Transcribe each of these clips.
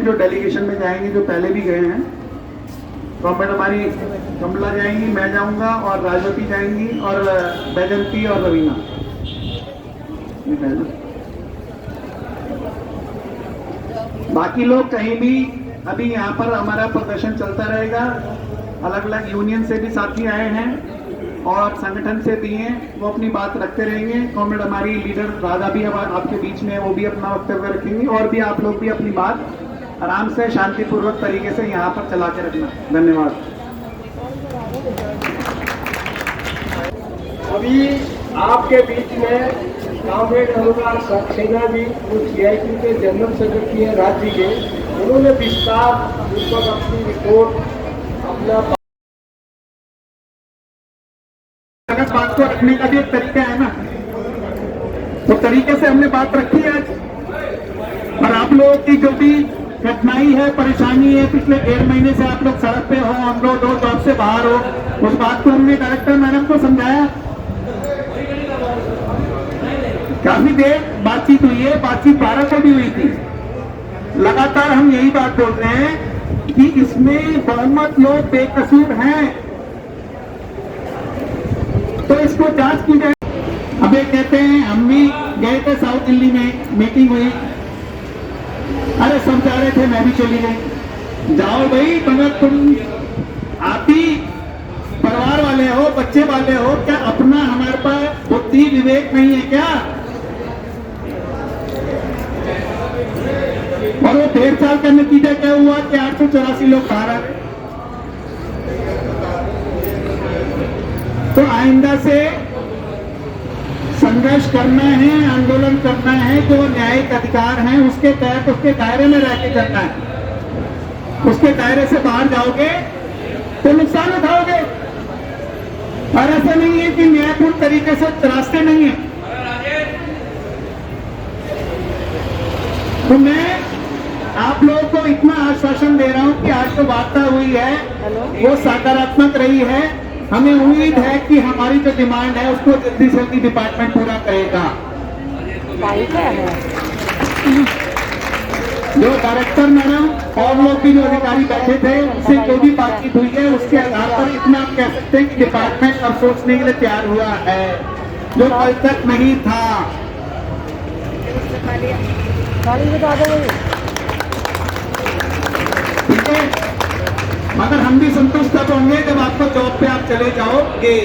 जो डेलीगेशन में जाएंगे, जो पहले भी गए हैं। कॉम्रेड हमारी कमला जाएंगी, मैं जाऊंगा, और राजवती जाएंगी, और बैजंती और रवीना। बाकी लोग कहीं भी, अभी यहाँ पर हमारा प्रदर्शन चलता रहेगा। अलग अलग यूनियन से भी साथी आए हैं और संगठन से भी हैं, वो अपनी बात रखते रहेंगे। कॉम्रेड हमारी लीडर राधा भी अब आपके बीच में, वो भी अपना वक्तव्य रखेंगी, और भी आप लोग भी अपनी बात आराम से शांतिपूर्वक तरीके से यहाँ पर चला के रखना। धन्यवाद। अभी आपके बीच में कॉम्रेड अनुराग सक्सेना जी, जो CIT के जनरल सेक्रेटरी है राज्य के, उन्होंने विस्तार पूर्वक अपनी रिपोर्ट अपना बात को रखने का भी एक तरीका है ना, तो तरीके से हमने बात रखी है। और आप लोगों की जो भी कठिनाई है, परेशानी है, पिछले 1.5 महीने से आप लोग सड़क पे हो, हम लोग 2 जॉब से बाहर हो, उस बात को हमने डायरेक्टर मैडम को समझाया। काफी देर बातचीत हुई है, बातचीत 12 को भी हुई थी। लगातार हम यही बात बोल रहे हैं कि इसमें बहुमत लोग बेकसूर हैं, तो इसको जांच की जाए। अब ये कहते हैं हम भी गए थे साउथ दिल्ली में, मीटिंग हुई, अरे सब जा रहे थे, मैं भी चली गई। जाओ भाई, मगर तुम आप ही परिवार वाले हो, बच्चे वाले हो, क्या अपना हमारे पास बुद्धि विवेक नहीं है क्या? और वो 1.5 साल का नतीजा क्या हुआ कि 884 लोग बाहर आ गए। तो आइंदा से संघर्ष करना है, आंदोलन करना है, जो न्यायिक अधिकार है उसके तहत, उसके दायरे में रह के करना है। उसके दायरे से बाहर जाओगे तो नुकसान उठाओगे। और ऐसा नहीं है कि न्यायपूर्ण तरीके से रास्ते नहीं है। तो मैं आप लोगों को इतना आश्वासन दे रहा हूं कि आज जो वार्ता हुई है वो सकारात्मक रही है। हमें उम्मीद है कि हमारी जो डिमांड है उसको जल्दी से जल्दी डिपार्टमेंट पूरा करेगा। जो डायरेक्टर मैडम और लोग भी जो अधिकारी बैठे थे, उनसे जो भी बातचीत हुई है उसके आधार पर इतना आप कह सकते हैं कि डिपार्टमेंट अब सोचने के लिए तैयार हुआ है, जो कल तक नहीं था। ठीक है, मगर हम भी संतुष्ट तब होंगे जब आपको जॉब पे आप चले जाओगे।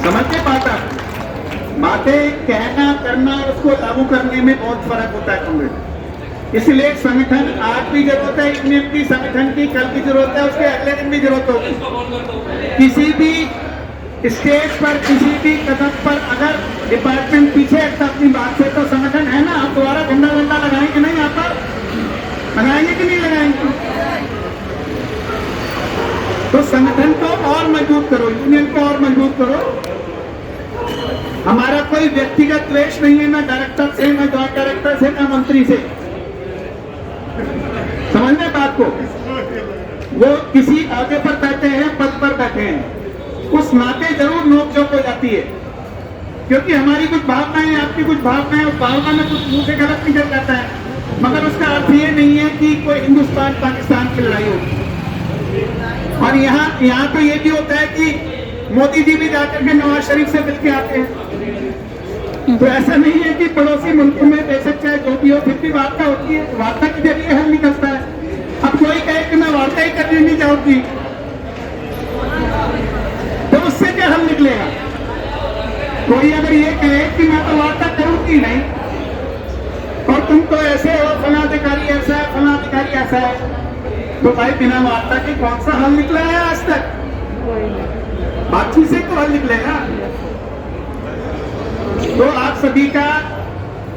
समझते बातें कहना करना, उसको लागू करने में बहुत फर्क होता है कॉम्रेड। इसलिए संगठन आज भी जरूरत है, यूनियन की, संगठन की कल की जरूरत है, उसके अगले दिन भी जरूरत होगी। किसी भी स्टेज पर, किसी भी कदम पर अगर डिपार्टमेंट पीछे हटता अपनी बात से, तो संगठन है ना, आप दोबारा झंडा लगाएंगे नहीं, यहाँ पर लगाएंगे कि नहीं लगाएंगे? तो संगठन को और मजबूत करो, यूनियन को और मजबूत करो। हमारा कोई व्यक्तिगत द्वेष नहीं है, ना डायरेक्टर से, ना जॉइंट डायरेक्टर से, ना मंत्री से। समझने बात को, वो किसी अहदे पर बैठे हैं, पद पर बैठे हैं, उस नाते जरूर नोकझोंक हो जाती है, क्योंकि हमारी कुछ भावनाएं, आपकी कुछ भावनाएं, उस भावना में कुछ मुंह से गलत निकल जाता है, मगर उसका अर्थ ये नहीं है कि कोई हिंदुस्तान पाकिस्तान की लड़ाई होगी। और यहाँ तो ये भी होता है कि मोदी जी भी जाकर के नवाज शरीफ से मिलके आते हैं। तो ऐसा नहीं है कि पड़ोसी मुल्क में बेशक चाहे जो भी हो, फिर भी वार्ता होती है, वार्ता के जरिए हल निकलता है। अब कोई कहे कि मैं वार्ता ही करने नहीं चाहूंगी, तो उससे क्या हल निकलेगा? कोई अगर ये कहे कि मैं तो वार्ता करूंगी नहीं, और तुम तो ऐसे हो, फला अधिकारी ऐसा है, फला अधिकारी ऐसा है, तो भाई बिना वार्ता के कौन सा हल निकला है आज तक? बातचीत से तो हल निकलेगा। तो आप सभी का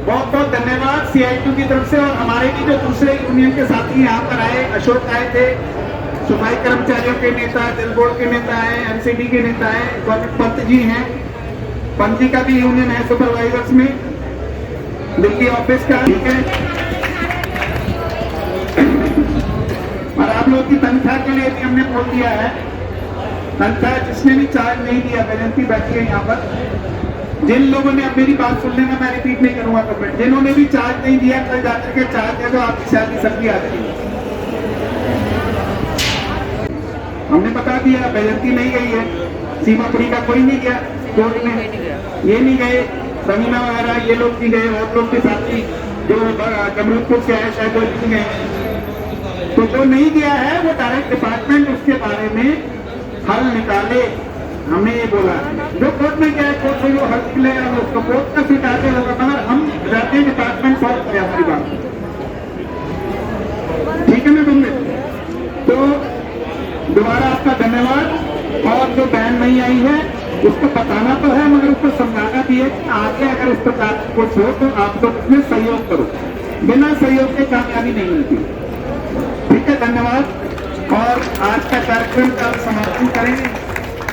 बहुत बहुत धन्यवाद CIT की तरफ से, और हमारे भी जो दूसरे यूनियन के साथी यहाँ पर आए, अशोक आए थे, सफाई कर्मचारियों के नेता, जल बोर्ड के नेता हैं, MCD के नेता हैं, गौरव पंत जी हैं, पंत जी का भी यूनियन है सुपरवाइजर्स में, दिल्ली ऑफिस का। ठीक है, और आप लोगों की तनख्वाह के लिए भी हमने बोल दिया है, तनख्वाह जिसने भी चार्ज नहीं दिया, बैलेंसी बैठी है यहाँ पर, जिन लोगों ने अब मेरी बात सुन लेना, मैं रिपीट नहीं करूंगा कमेंट, जिन्होंने भी चार्ज नहीं दिया कल जाकर के चार्ज दे दो, आपकी शादी सबकी आ जाएगी। हमने बता दिया, बैजंती नहीं गई है, सीमापुरी का कोई नहीं गया कोर्ट में, ये नहीं गए, समीना वगैरह ये लोग नहीं गए, और लोग के साथी जो जमरूदपुर से आए शायद वो नहीं गए। तो जो नहीं गया है वो डायरेक्ट डिपार्टमेंट उसके बारे में हल निकाले। हमने ये बोला जो कोर्ट में गया है कोर्ट से वो हल निकले, उसको कोर्ट का सीट आगे होगा, मगर हम जाते हैं डिपार्टमेंट सॉल्व करें हमारी बात। ठीक है ना तुमने? तो दोबारा आपका धन्यवाद। और जो बहन नहीं आई है उसको बताना तो है, मगर उसको समझाना भी है कि आगे अगर इस प्रकार कुछ हो तो आप लोग उसमें सहयोग करो, बिना सहयोग के कामयाबी नहीं मिलती। ठीक है, धन्यवाद। और आज का कार्यक्रम का समापन करेंगे।